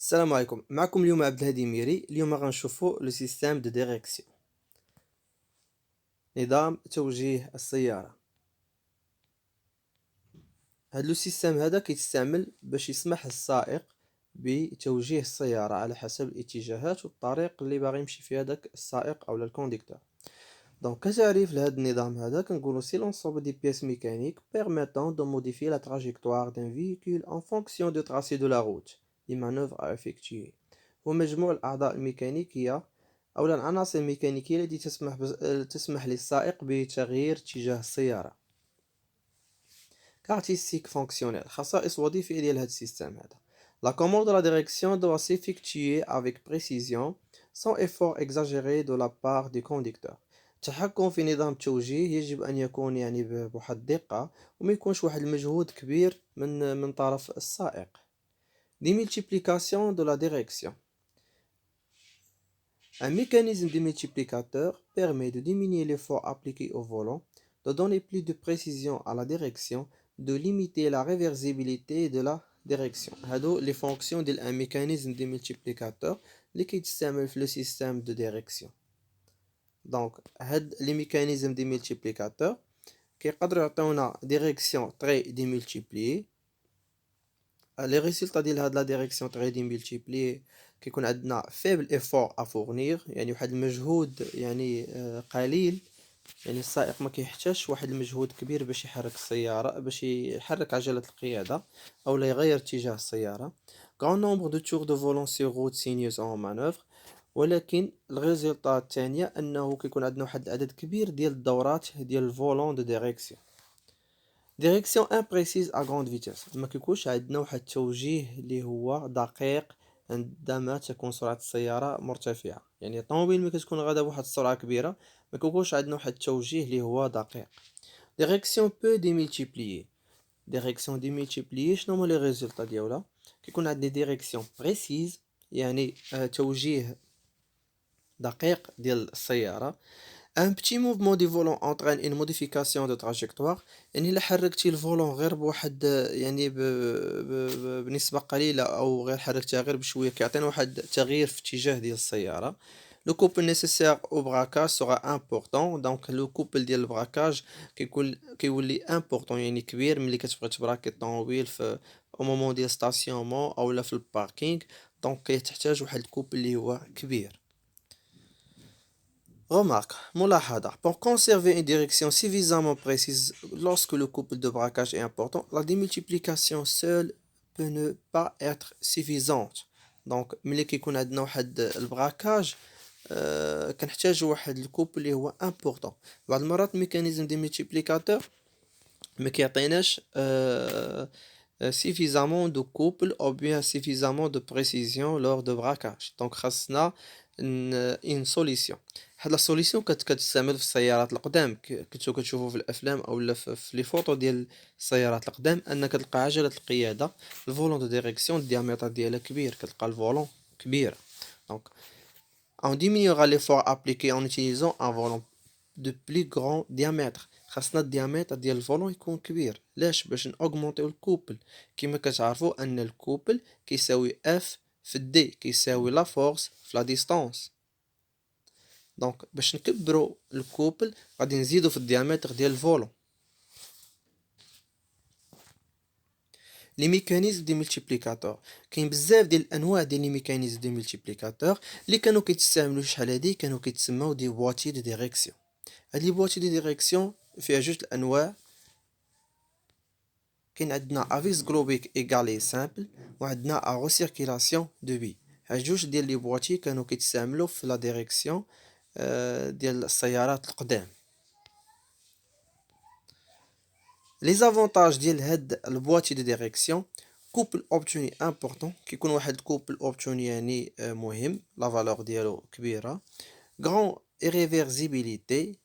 السلام عليكم، معكم اليوم عبد الهادي ميري. اليوم غنشوفوا لو سيستيم دو ديريكسيون، نظام توجيه السيارة. هاد لو سيستيم هذا كيتستعمل باش يسمح للسائق بتوجيه السيارة على حسب الاتجاهات والطريق اللي باغي يمشي فيها داك السائق او الكونديكتور. دونك كتعريف لهاد النظام هذا كنقولوا سي لونسومبل دي بيس ميكانيك permettant de modifier la trajectoire d'un véhicule en fonction du tracé de la route les manœuvres à effectuer. هو مجموع الأعضاء الميكانيكية أو العناصر الميكانيكية التي تسمح للسائق بتغيير اتجاه السيارة. كاركتيستيك فونكسيونيل، خصائص وظيفية ديال هاد السيستم هذا. La commande de la direction doit s'effectuer avec précision sans effort exagéré de la part du conducteur. التحكم في نظام التوجيه يجب أن يكون بواحد الدقة وما يكونش واحد المجهود كبير من طرف السائق. Démultiplication de la direction. Un mécanisme de multiplicateur permet de diminuer l'effort appliqué au volant, de donner plus de précision à la direction, de limiter la réversibilité de la direction. هادو les fonctions d'un mécanisme de multiplicateur اللي كيتستعمل في le système de direction. Donc هاد les mécanismes de multiplicateur كيقدروا يعطيونا direction très démultipliée. les résultats ديال هاد la direction très démultipliée كيكون عندنا faible effort à fournir، يعني واحد المجهود قليل، يعني السائق ما كيحتاجش واحد المجهود كبير باش يحرك السيارة، باش يحرك عجلة القيادة او لا يغير اتجاه السيارة. grand nombre de tours de volant sur route sinueuse en manœuvre. ولكن الريزلطة الثانية انه كيكون عندنا واحد العدد كبير ديال الدورات ديال الفولون دو ديريكسيون. ديريكسيون امبريسيز ا غروند فيتاس، ما كيكونش عندنا واحد التوجيه اللي هو دقيق عندما تكون سرعة السيارة مرتفعة، يعني الطوموبيل ملي كتكون غادا بواحد السرعة كبيرة ما كيكونش عندنا واحد التوجيه اللي هو دقيق. ديريكسيون بو ديمولتيبليي. ديريكسيون ديمولتيبليي شنو هما لي ريزولطا ديالها؟ كيكون عندنا ديريكسيون بريسيز، يعني توجيه دقيق ديال السيارة. ان بتي موفمون دي فولون انطرين اون موديفيكاسيون دو تراجيكتوار، يعني الا حركتي الفولون غير بواحد بنسبة قليلة او غير حركتها غير بشوية كيعطينا واحد التغيير في اتجاه ديال السيارة. لو كوبل نيسيسير او براكاج سورا امبورطون. دونك لو كوبل ديال البراكاج كيولي امبورطون، يعني كبير ملي كتبغي تبراكي الطوموبيل في او مومون ديال ستاسيونمون او لا في الباركينغ. دونك كتحتاج واحد الكوبل اللي هو كبير. Remarque, ملاحظة. Pour conserver une direction suffisamment précise lorsque le couple de braquage est important, la démultiplication seule peut ne pas être suffisante. Donc ملي كيكون عندنا واحد البراكاج كنحتاج واحد الكوبل اللي هو important. بعض المرات الميكانيزم دي ملتيبليكاتور ما كيعطيناش suffisamment de couple ou bien suffisamment de précision lors de braquage. Donc خاصنا une solution. هاد لا سوليسيون كتستعمل في السيارات القدام، كنتو كتشوفوا في الافلام او في لي فوتو ديال السيارات القدام ان كتلقى عجله القياده الفولون دو ديريكسيون الديامتر ديالها كبير، كتلقى الفولون كبير. دونك on diminuera l'effort appliqué en utilisant un volant de plus grand diamètre. خاصنا الديامتر ديال الفولون يكون كبير. باش نأوغمونطيو الكوبل. كما كتعرفوا ان الكوبل كيساوي اف في دي كيساوي لا فورس في لا ديستانس. دونك باش نكبروا الكوبل غادي نزيدوا في الديامتر ديال الفولون. لي ميكانيزم دي ملتيبليكاتور، كاين بزاف ديال الانواع ديال لي ميكانيزم دي ملتيبليكاتور اللي كانوا كيتستعملوا شحال هادي، كانوا كيتسموا دي بواتي دو ديريكسيون. هاد لي بواتي دو ديريكسيون فيها جوج الانواع. كاين عندنا افيس غلوبيك ايغالي سامبل وعندنا ا ريسيركيلاسيون دو بي. هاد جوج ديال لي بواتي كانوا كيتستعملوا في لا ديريكسيون ديال السيارات القدام. لي زافونتاج ديال هاد البواتي دو ديريكسيون، كوبل اوبتوني امبورطون، كيكون واحد الكوبل اوبتوني يعني مهم، لا فالور ديالو كبيره. غران ايريفيرسيبيليتي.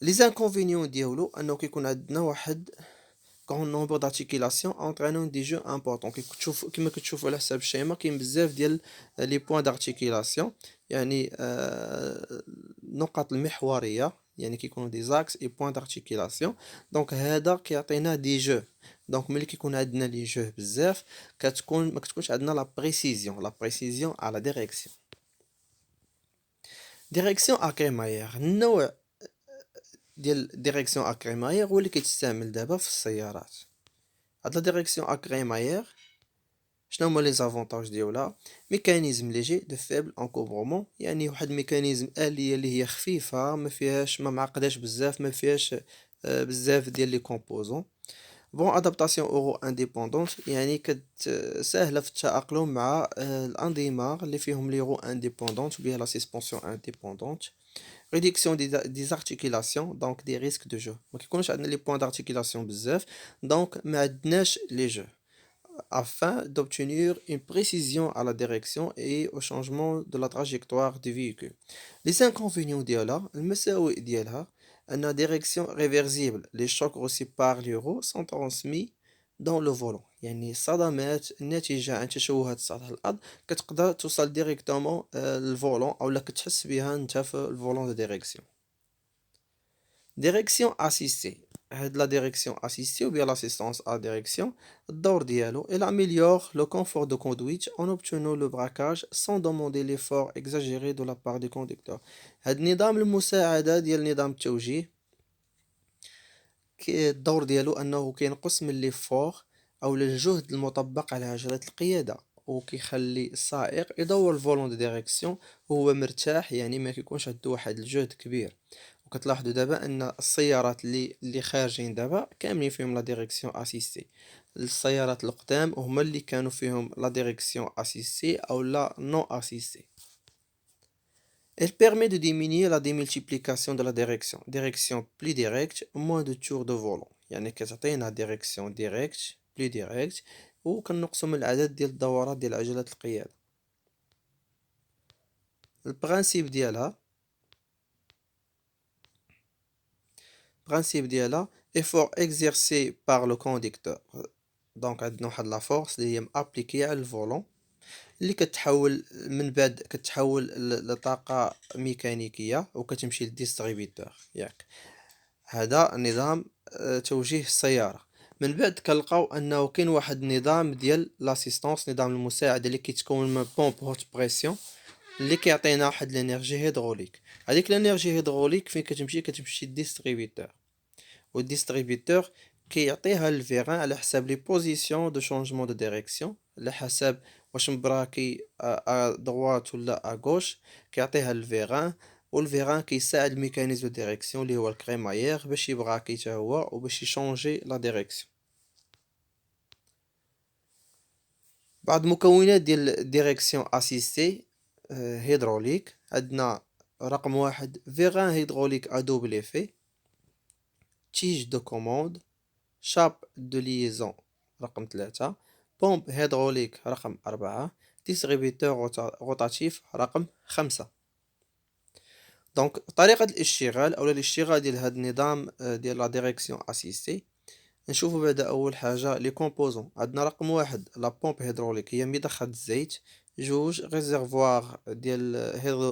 لي زانكونفينيون ديالو انه كيكون عندنا واحد grand nombre d'articulations entraînant des jeux importants. كما كتشوفوا على حساب الشيما كاين بزاف ديال لي بوين دارتيكولاسيون، يعني النقط المحوريه يعني كيكونوا دي زاكس اي بوين دارتيكيلاسيون. دونك هذا كيعطينا دي جو. دونك ملي كيكون عندنا لي جو بزاف ما كتكونش عندنا لا بريسيزيون على ديريكسيون. ديريكسيون اكريماير، النوع ديال ديريكسيون اكريماير هو اللي كيتستعمل دابا في السيارات. هاد لا ديريكسيون اكريماير شنو هما لي زافونتاج ديالها؟ ميكانيزم ليجي دو فيبل انكوبرومون، يعني واحد الميكانيزم آلية اللي هي خفيفة، ما معقداش بزاف، ما فيهاش بزاف ديال لي كومبوزون. بون ادابتاسيون اورو انديبوندونت، يعني ساهله في التأقلم مع الانظمه اللي فيهم لي رو انديبوندونت بها لا سسبونسيون انديبوندونت. ريدكسيون دي زارتيكيلاسيون، دونك دي ريسك دو جو، ما كيكونش عندنا لي بوين دارتيكيلاسيون بزاف، دونك ما عندناش لي جو afin d'obtenir une précision à la direction et au changement de la trajectoire du véhicule. Les inconvénients ديالها، المساوئ ديالها أن direction réversible. Les chocs reçus par les roues sont transmis dans le volant، يعني الصدمات الناتجة عن تشوهات سطح الأرض كتقدر توصل ديريكتومون للفولون أو كتحس بها نتا في الفولون دو ديريكسيون. ديريكسيون اسيستي، هاد لا ديريكسيون اسيستي ou bien l'assistance à direction، الدور ديالو il améliore le confort de conduite en obtenant le braquage sans demander l'effort exagéré de la part du conducteur. هاد النظام المساعدة ديال نظام التوجيه الدور ديالو انه كينقص من ليفور او الجهد المطبق على عجلة القيادة، وكيخلي السائق يدور الفولون دو ديريكسيون وهو مرتاح، يعني ما كيكونش عنده واحد الجهد كبير. وكتلاحظوا دابا ان السيارات اللي خارجين دابا كاملين فيهم لا ديريكسيون اسيستي. السيارات القدام هما اللي كانوا فيهم لا ديريكسيون اسيستي او لا نو اسيستي. Elle permet de diminuer la démultiplication de la direction. Direction plus directe, moins de tours de volant. يعني كتعطينا direction direct plus direct وكنقصوا من العدد ديال الدورات ديال عجلة القيادة. البرانسيب ديالها effort exercé par le conducteur. دونك عندنا واحد لا فورس اللي هي مابليكي على الفولون اللي كتحول من بعد لطاقة ميكانيكية وكتمشي للديستريبيتور ياك. هذا نظام توجيه السيارة. من بعد كنلقاو انه كاين واحد النظام ديال لاسيستونس، نظام المساعدة اللي كيتكون من بومب هوت بريسيون اللي كيعطينا واحد الانرجي هيدروليك. هذيك الانرجي هيدروليك فين كتمشي للديستريبيتور، والديستريبيتور كيعطيها للفيران على حساب لي بوزيسيون دو شونجمون دو ديريكسيون، على حساب واش مبراكي ا دروات ولا ا غوش، كيعطيها للفيران، والفيران كيساعد الميكانيزم دو ديريكسيون اللي هو الكريمايير باش يبراكي حتى هو وباش يشونجي لا ديريكسيون. بعض المكونات ديال الديريكسيون اسيستي هيدروليك، عندنا رقم واحد فيران هيدروليك ا دوبل ايفي، تيج دو كوموند، شاب دو ليزون رقم 3، بومب هيدروليك رقم 4، ديستريبيتور روتاتيف رقم 5. دونك طريقة الاشتغال او الاشتغال ديال هذا النظام ديال لا ديريكسيون اسيستي، نشوفوا بعدا اول حاجه لي كومبوزون. عندنا رقم واحد لا بومب هيدروليك هي مضخة الزيت، جوج ريزيرفوار ديال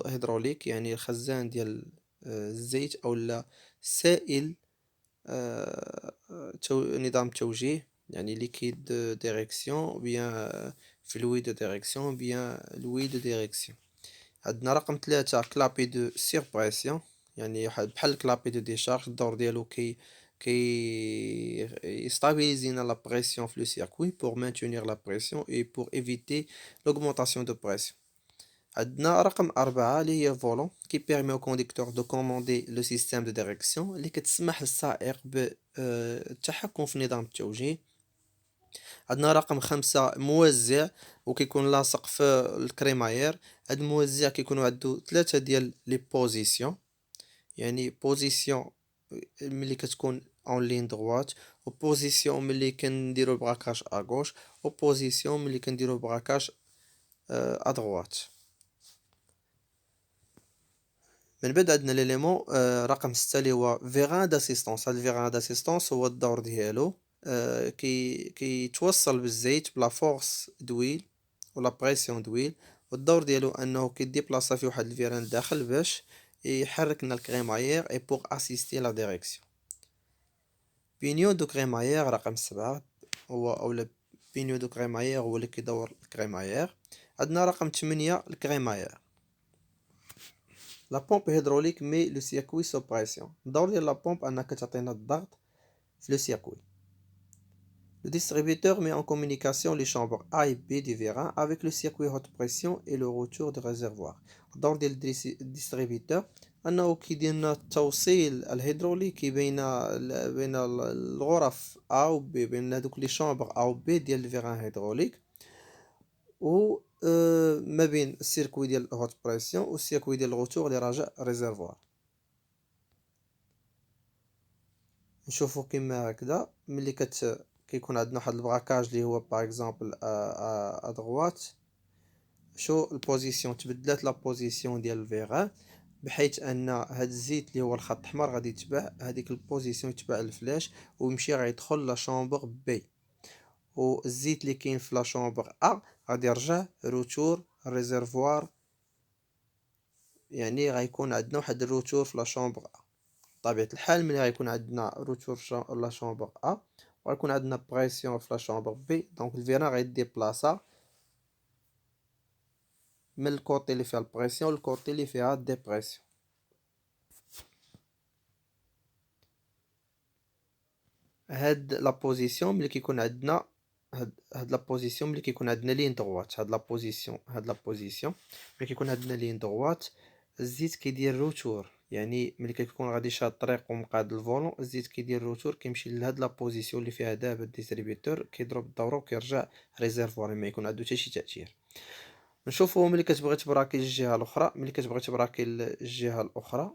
هيدروليك يعني الخزان ديال الزيت او لا سائل نظام التوجيه يعني ليكيد ديريكسيون بيان فلويد دو ديريكسيون بيان لوي دو ديريكسيون. عندنا رقم 3 كلابي دو سيربريسيون، يعني بحال كلابي دو ديشارج، الدور ديالو كي يستابيليزينا لا بريسيون في لو سيركوي pour maintenir la pression et pour éviter l'augmentation de pression. عندنا رقم 4 اللي هي فولون كي بيرمي او كونديكتور دو كوموندي لو سيستيم دو ديريكسيون اللي كتسمح للسائق بالتحكم في نظام التوجيه. عندنا رقم 5 موزع وكيكون لاصق في الكريماير. هاد الموزع كيكونوا عنده 3 ديال لي بوزيسيون، يعني بوزيسيون ملي كتكون اون لين دروات، و بوزيسيون ملي كنديرو البراكاج ا غوش، و بوزيسيون ملي كنديرو البراكاج ا دروات. من بعد عندنا ليليمون رقم 6 اللي هو فيران داسيستونس. هاد الفيران داسيستونس هو الدور ديالو كيتوصل بالزيت بلا فورس دويل ولا بريسيون دويل، والدور ديالو انه كيديبلاصا في واحد الفيران داخل باش يحرك لنا الكريمايير et pour assister la direction. بينيون دو كريمايير رقم 7 هو أولا بينيون دو كريمايير هو اللي كيدور الكريمايير. عندنا رقم 8 الكريمايير. لا بومب هيدروليك مي لو سيركوي سو بريسيون. الدور ديال لا بومب أنك تعطينا الضغط في لو سيركوي. Le distributeur met en communication les chambres A et B du vérin avec le circuit haute pression et le retour du réservoir. الدور ديال الديستريبيتور انه كيدير لنا التوصيل الهيدروليكي بين الغرف A و B، بين هذوك لي شامبر A و B ديال الفيران هيدروليك، و ما بين السيركوي ديال الهوت بريسيون و السيركوي ديال الغوتور اللي راجع ريزيرفوار. نشوفو كيما هكذا ملي كيكون عندنا واحد البراكاج اللي هو باغ اكزومبل ادغوات، شو البوزيسيون تبدلات لا بوزيسيون ديال الفيغان، بحيث ان هاد الزيت اللي هو الخط الاحمر غادي يتبع هذيك البوزيسيون، يتبع الفلاش ويمشي غيدخل لا شامبر بي، والزيت اللي كاين في لا شامبر ا غادي يرجع روتور ريزيرفوار، يعني غيكون عندنا واحد الروتور في لا شامبر ا. بطبيعه الحال ملي غيكون عندنا روتور في لا شامبر ا وغيكون عندنا بريسيون في لا شامبر بي، دونك الفيران غيديبلاصا من الكوتي اللي فيها البريسيون للكوتي اللي فيها ديبريسيون. هاد لا بوزيسيون ملي كيكون عندنا هاد لا بوزيسيون ملي كيكون عندنا لين دغوات، هاد لا بوزيسيون ملي كيكون عندنا لين دغوات الزيت كيدير روتور، يعني ملي كيكون غادي شاد الطريق ومقاد الفولون الزيت كيدير روتور كيمشي لهاد لا بوزيسيون اللي فيها دابا الديستريبيتور، كيضرب الدوره وكيرجع ريزيرفوار ما يكون عنده حتى شي تاثير. نشوفو ملي كتبغي تبراكي الجهه الاخرى، ملي كتبغي تبراكي الجهه الاخرى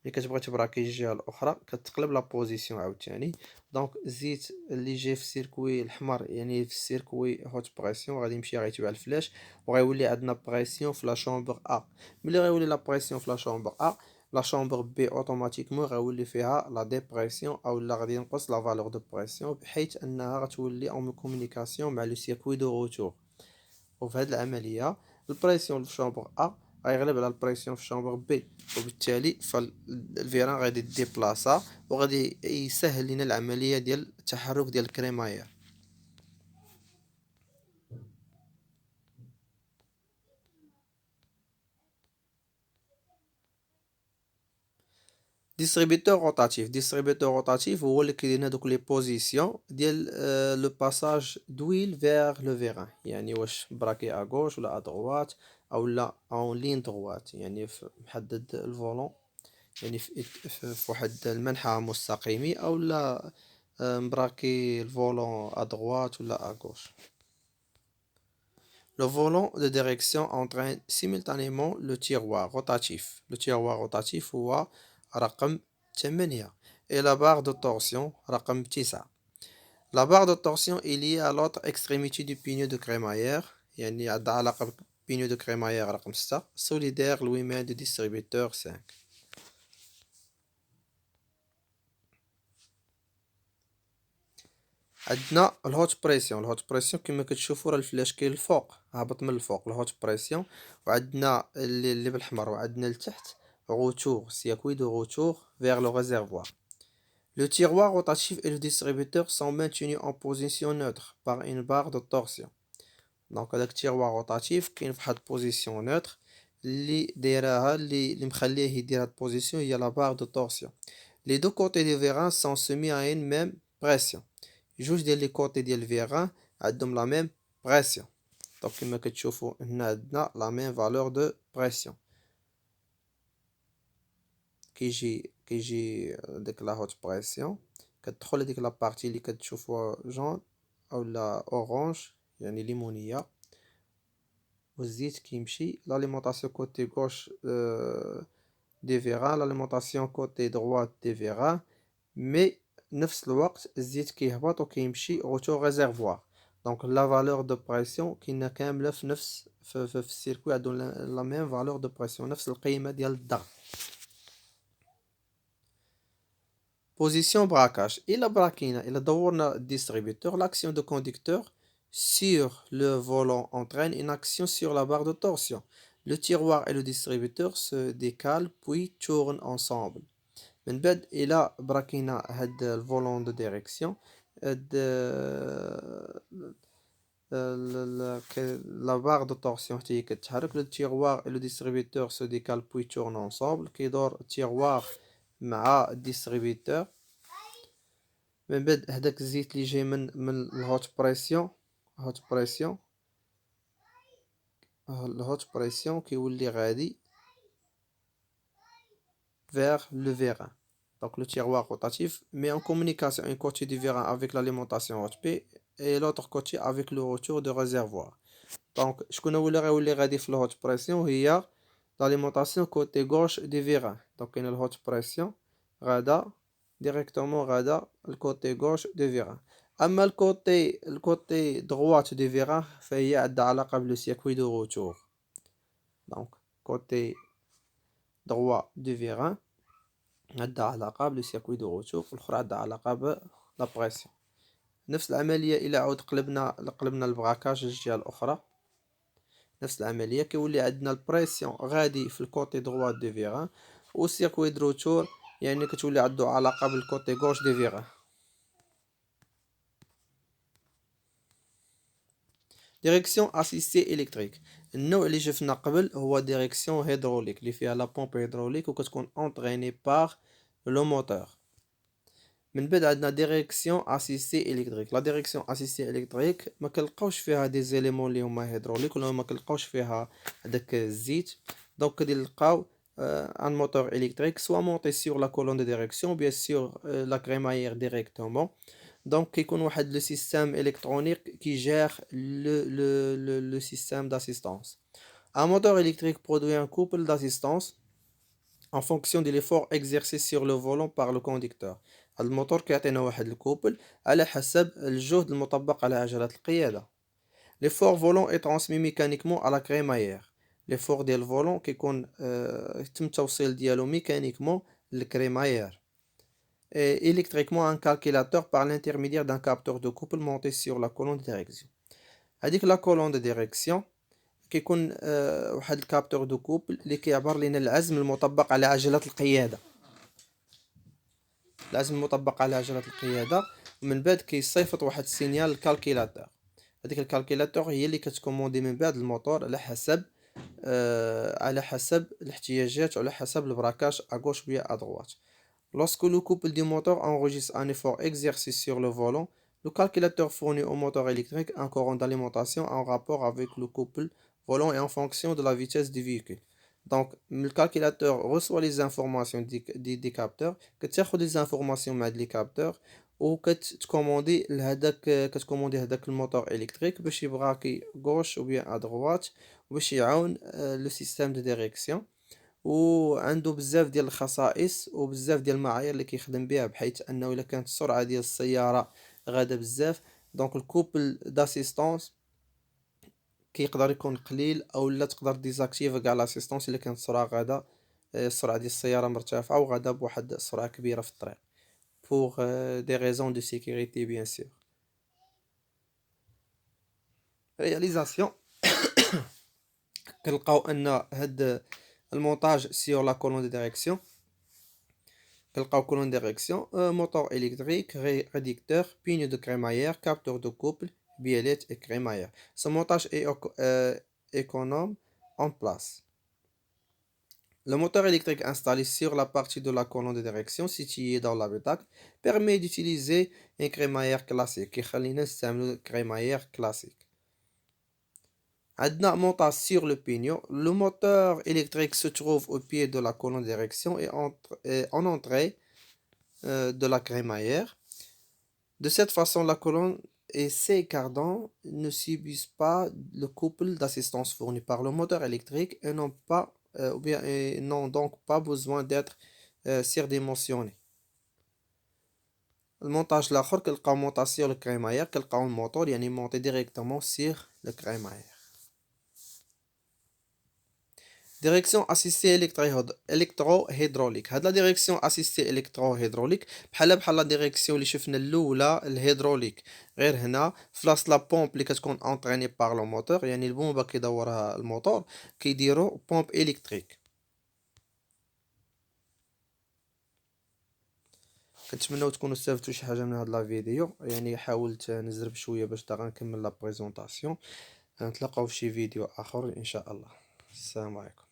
ملي كتبغي تبراكي الجهه الاخرى كتقلب لا بوزيسيون عاوتاني، دونك الزيت اللي جاي في السيركوي الاحمر يعني في السيركوي هوت بريسيون غادي يمشي غيتبع الفلاش وغيولي عندنا بريسيون في لا شامبر ا. ملي غيولي لا بريسيون في لا شامبر ا، لا شامبر بي اوتوماتيكمون غيولي فيها لا ديبريسيون او لا غادي ينقص لا فالور دو بريسيون، بحيث انها غتولي اون كومونيكاسيون مع لو سيركوي دو روتور. وفي هذه العمليه البريسيون في شامبر ا غيغلب على البريسيون في شامبر بي، وبالتالي فالفيران غادي ديبلاصا وغادي يسهل لنا العمليه ديال التحرك ديال الكريماير. ديستريبيتور روتاتيف هو اللي كيدير هذوك لي بوزيسيون ديال لو باساج دويل فيغ لو فيران، يعني واش براكي ا غوش ولا ا دروات او لا اون لين دروات، يعني محدد الفولون يعني في واحد المنحى مستقيمي او لا مبراكي الفولون ا دروات ولا ا غوش. Le volant de direction entraîne simultanément le tiroir rotatif. Le tiroir rotatif هو رقم 8 et la barre de torsion رقم 9. La barre de torsion est liée à l'autre extrémité du pignon de crémaillère، يعني عندها علاقة بالبينيو دو كريمايير رقم 6 solidaire l'ouimet du distributeur 5. عندنا الهوت بريسيون كما كتشوفوا راه الفلاش كاين الفوق هابط من الفوق الهوت بريسيون، وعندنا اللي بالحمر وعندنا لتحت روتور سيركوي دو روتور vers le réservoir. Le tiroir rotatif et le distributeur sont maintenus en position neutre par une barre de torsion. دونك هذاك التيروار روتاتيف كاين في واحد بوزيسيون نوتر اللي دايراها اللي مخليه يدير هاد البوزيسيون هي لا بار دو تورسيون. لي دو كوتي دي فيران سون سومي ا ان ميم بريسيون، جوج ديال لي كوتي ديال الفيران عندهم لا ميم بريسيون، دونك كما كتشوفوا هنا عندنا لا ميم فالور دو بريسيون. كيجي ديك لا هوت بريسيون كتدخل هذيك لا بارتي اللي كتشوفوها جون او لا اورانج يعني ليمونيه، والزيت كيمشي لاليمونطاسيون كوتي غوش دي فيران لاليمونطاسيون كوتي دروات دي فيران، مي نفس الوقت الزيت كيهبط وكيمشي اوتو ريزيرفوار. دونك لا فالور دو بريسيون كاينه كامله في نفس في السيركوي عندهم لا ميم فالور دو بريسيون، نفس القيمه ديال الضغط. بوزيسيون براكاج، الا براكينا الا دورنا الديستريبيتور l'action de conducteur sur le volant entraîne une action sur la barre de torsion. Le tiroir et le distributeur se décalent puis tournent ensemble. من بعد إلا براكينا هاد الفولون دو ديريكسيون هاد la barre de torsion حتى هي كتحرك. le tiroir et le distributeur se décalent puis tournent ensemble. كيدور التيروار مع الديستريبيوتور. من بعد هداك الزيت اللي جاي من الهوت بريسيون كيولي غادي vers le vérin. Donc le tiroir rotatif met en communication un côté du vérin avec l'alimentation HP et l'autre côté avec le retour de réservoir. Donc شكون هو اللي غيولي غادي في الهوت بريسيون هي l'alimentation côté gauche du vérin. Donc كاين الهوت بريسيون غادا ديريكتومون غادا الكوتي غوش دو فيران. اما الكوتي droite دو فيران فهي عندها علاقه بلو سيركوي دو روتور. دونك كوتي droit دو فيران عندها علاقه بلو سيركوي دو روتور والاخرى عندها علاقه ب لا بريسيون. نفس العمليه الى عاود قلبنا البراكاج للجهه الاخرى نفس العمليه كيولي عندنا البريسيون غادي في الكوتي droit دو فيران والسيركوي دو روتور يعني كتولي عندو علاقه بالكوتي غوش دو فيران. ديريكسيون اسيستي الكتريك. النوع اللي شفنا قبل هو ديريكسيون هيدروليك اللي فيها لا بومب هيدروليك وكتكون اونطريني بار لو موتور. من بعد عندنا ديريكسيون اسيستي الكتريك. لا ديريكسيون اسيستي الكتريك ما كنلقاوش فيها دي زيليمون اللي هما هيدروليك ولا ما كنلقاوش فيها داك الزيت. دونك كدي نلقاو un moteur électrique soit monté sur la colonne de direction bien sûr la crémaillère directement. Donc كيكون واحد لو سيستème électronique qui gère le système d'assistance. Un moteur électrique produit un couple d'assistance en fonction de l'effort exercé sur le volant par le conducteur. هذا الموتور كيعطينا واحد الكوبل على حسب الجهد المطبق على عجلة القيادة. L'effort volant est transmis mécaniquement à la crémaillère. L'effort ديال الفولون كيكون يتم التوصيل ديالو ميكانيكمون للكريمايير. Et électriquement un calculateur par l'intermédiaire d'un capteur de couple monté sur la colonne de direction. هذيك لا كولون دو ديريكسيون كيكون واحد الكابتور دو كوبل اللي كيعبر لنا العزم المطبق على عجلة القيادة. ومن بعد كيصيفط واحد السينيال للكالكيلاتور. هذيك الكالكيلاتور هي اللي كتكوموندي من بعد الموتور على حسب الاحتياجات وعلى حسب البراكاج à gauche ou à droite. Lorsque le couple du moteur enregistre un effort exercé sur le volant, le calculateur fournit au moteur électrique un courant d'alimentation en rapport avec le couple volant et en fonction de la vitesse du véhicule. Donc le calculateur reçoit les informations des capteurs, كتاخد les informations مع les capteurs وكتكوموندي هذاك الموتور الكتريك باش يبغاكي غوش ou bien à droite باش يعاون لو سيستيم دو ديريكسيون. وعنده بزاف ديال الخصائص وبزاف ديال المعايير اللي كيخدم بها بحيث انه الا كانت السرعه ديال السياره غاده بزاف دونك الكوبل داسيستونس كيقدر يكون قليل او لا تقدر ديزاكتيف كاع لاسيستونس الا كانت السرعه غاده السرعه ديال السياره مرتفعه وغاده بواحد السرعه كبيره في الطريق pour des raisons de sécurité bien sûr. réalisation كنلقاو ان هاد المونتاج sur la colonne de direction كنلقاو colonne de direction moteur électrique réducteur pignon de crémaillère capteur de couple biellette et crémaillère. Ce montage est économe en place. Le moteur électrique installé sur la partie de la colonne de direction située dans l'habitacle permet d'utiliser un crémaillère classique كيخلينا نستعملو crémaillère classique. عندنا montage sur le pignon. Le moteur électrique se trouve au pied de la colonne de direction et en entrée de la crémaillère. De cette façon, la colonne et ses cardans ne subissent pas le couple d'assistance fourni par le moteur électrique et n'ont donc pas besoin d'être surdimensionnés. المونتاج الاخر كنلقاو montage sur le crémaillère كنلقاو الموتور يعني monté directement sur le crémaillère. ديريكسيون اسيستي الكترو هيدروليك. هاد لا ديريكسيون اسيستي الكترو هيدروليك بحال لا ديريكسيون اللي شفنا الاولى الهيدروليك، غير هنا فلاص لا بومب اللي كتكون اونطريني بار لو موتور، يعني البومبه كيدورها الموتور، كيديروا بومب الكتريك. كنتمنىو تكونوا استفدتوا شي حاجه من هاد لا فيديو، يعني حاولت نزرب شويه باش تا غنكمل لا بريزونطاسيون. نتلاقاو في شي فيديو اخر ان شاء الله. السلام عليكم.